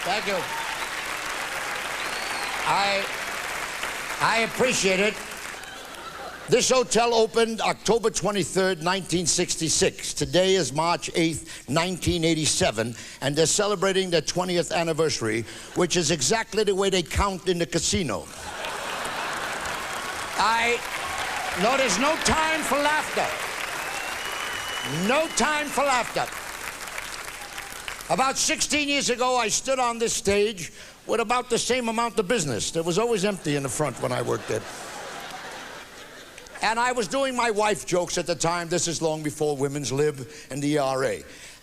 Thank you. I appreciate it. This hotel opened October 23rd, 1966. Today is March 8th, 1987, and they're celebrating their 20th anniversary, which is exactly the way they count in the casino. No, there's no time for laughter. No time for laughter. About 16 years ago, I stood on this stage with about the same amount of business. It was always empty in the front when I worked there. And I was doing my wife jokes at the time. This is long before women's lib and the ERA.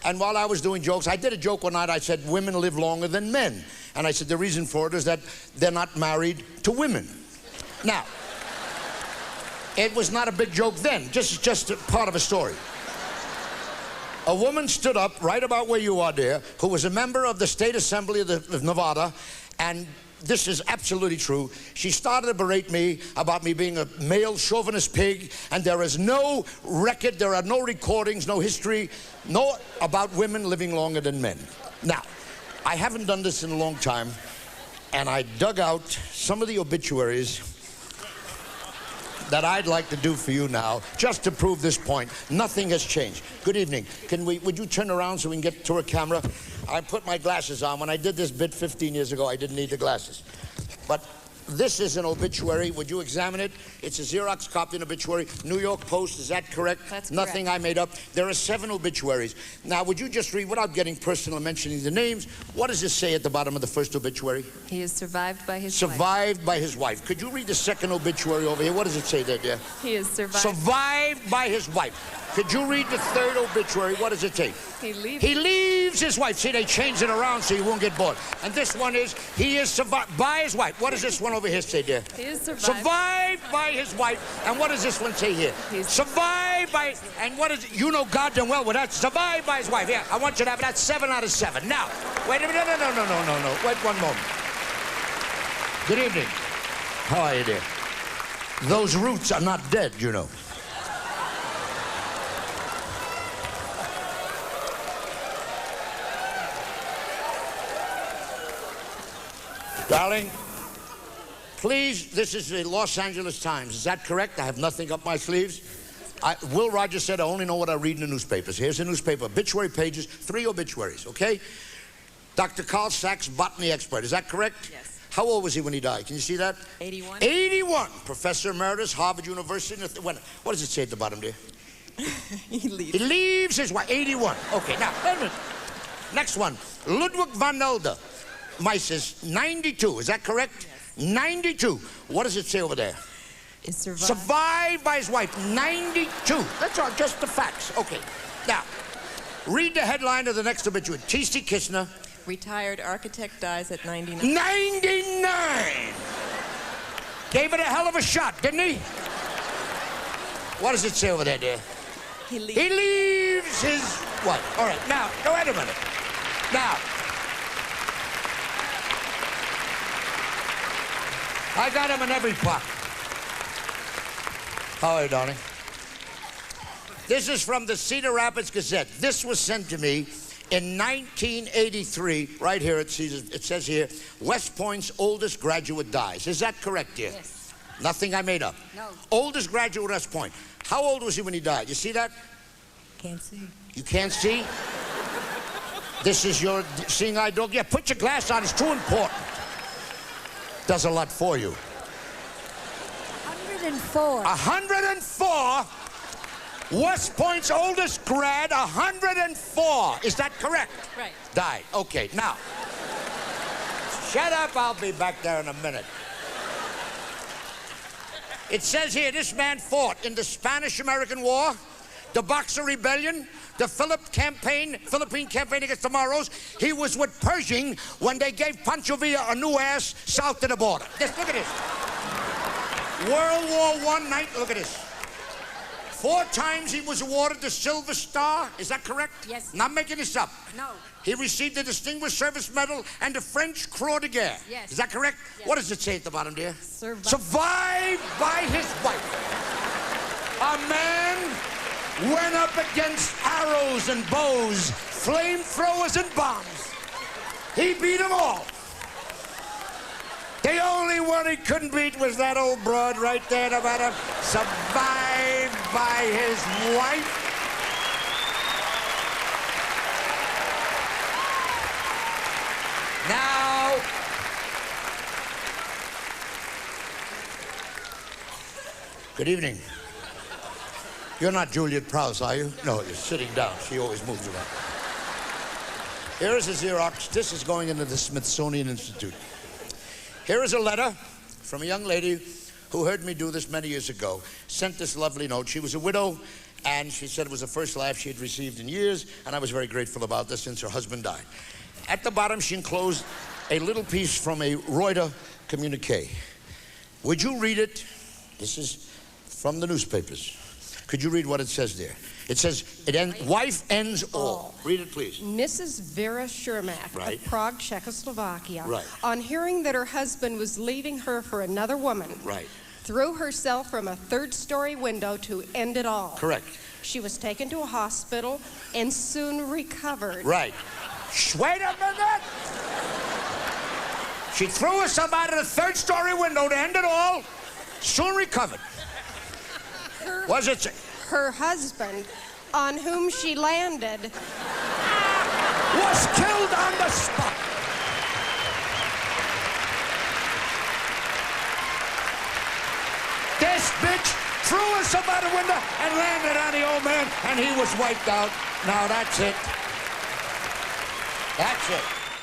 And while I was doing jokes, I did a joke one night. I said, women live longer than men. And I said, the reason for it is that they're not married to women. Now, it was not a big joke then, just a part of a story. A woman stood up right about where you are there, who was a member of the State Assembly of Nevada, and this is absolutely true. She started to berate me about me being a male chauvinist pig, and there is no record, there are no recordings, no history, no about women living longer than men. Now, I haven't done this in a long time, and I dug out some of the obituaries that I'd like to do for you now, just to prove this point. Nothing has changed. Good evening. Would you turn around so we can get to a camera? I put my glasses on. When I did this bit 15 years ago, I didn't need the glasses. But this is an obituary. Would you examine it? It's a Xerox copy of an obituary. New York Post, is that correct? That's correct. Nothing I made up. There are 7 obituaries. Now, would you just read, without getting personal and mentioning the names, what does this say at the bottom of the first obituary? He is survived by his wife. Survived by his wife. Could you read the second obituary over here? What does it say there, dear? He is survived. Survived by his wife. Could you read the third obituary? What does it say? He leaves his wife. See, they changed it around so you won't get bored. And this one is, he is survived by his wife. What does this one over here say, dear? He is survived. Survived by his wife. And what does this one say here? He's survived by, and what is, you know goddamn well what that's, survived by his wife. Yeah, I want you to have that 7 out of 7. Now, wait a minute, no. Wait one moment. Good evening. How are you, dear? Those roots are not dead, you know. Darling, please, this is the Los Angeles Times. Is that correct? I have nothing up my sleeves. Will Rogers said I only know what I read in the newspapers. Here's the newspaper. Obituary pages, 3 obituaries, okay? Dr. Carl Sachs, botany expert. Is that correct? Yes. How old was he when he died? Can you see that? 81. 81. Professor Emeritus, Harvard University. What does it say at the bottom there? He leaves. He leaves his wife. 81. Okay, now, wait a minute. Next one. Ludwig van Elder. Mises, 92, is that correct? Yes. 92. What does it say over there? Is survived. Survived by his wife, 92. That's all, just the facts. Okay. Now, read the headline of the next obituary. T.C. Kistner. Retired architect dies at 99. 99! Gave it a hell of a shot, didn't he? What does it say over there, dear? He leaves. He leaves his wife. All right, now, wait a minute. Now, I got him in every pocket. How are you, darling? This is from the Cedar Rapids Gazette. This was sent to me in 1983. Right here, it says here, West Point's oldest graduate dies. Is that correct, dear? Yes. Nothing I made up? No. Oldest graduate at West Point. How old was he when he died? You see that? Can't see. You can't see? This is your seeing eye dog? Yeah, put your glass on. It's too important. Does a lot for you. 104. 104? West Point's oldest grad, 104. Is that correct? Right. Died. Okay, now. Shut up, I'll be back there in a minute. It says here, this man fought in the Spanish-American War, the Boxer Rebellion, the Philippine campaign against the Moros. He was with Pershing when they gave Pancho Villa a new ass south of the border. Just look at this. World War I night, look at this. 4 times he was awarded the Silver Star. Is that correct? Yes. Not making this up. No. He received the Distinguished Service Medal and the French Croix de Guerre. Yes. Is that correct? Yes. What does it say at the bottom, dear? Survived. Survived by his wife. A man went up against arrows and bows, flamethrowers and bombs. He beat them all. The only one he couldn't beat was that old broad right there, no matter, survived by his wife. Now, good evening. You're not Juliet Prowse, are you? No, you're sitting down. She always moves around. Here is a Xerox. This is going into the Smithsonian Institute. Here is a letter from a young lady who heard me do this many years ago, sent this lovely note. She was a widow, and she said it was the first laugh she had received in years, and I was very grateful about this since her husband died. At the bottom, she enclosed a little piece from a Reuters communique. Would you read it? This is from the newspapers. Could you read what it says there? It says, wife ends all. Read it, please. Mrs. Vera Shermack Right. of Prague, Czechoslovakia, Right. on hearing that her husband was leaving her for another woman, Right. threw herself from a third-story window to end it all. Correct. She was taken to a hospital and soon recovered. Right. Wait a minute! She threw herself out of the third-story window to end it all, soon recovered. Was it? Her husband, on whom she landed, Was killed on the spot. This bitch threw herself out the window and landed on the old man, and he was wiped out. Now that's it. That's it.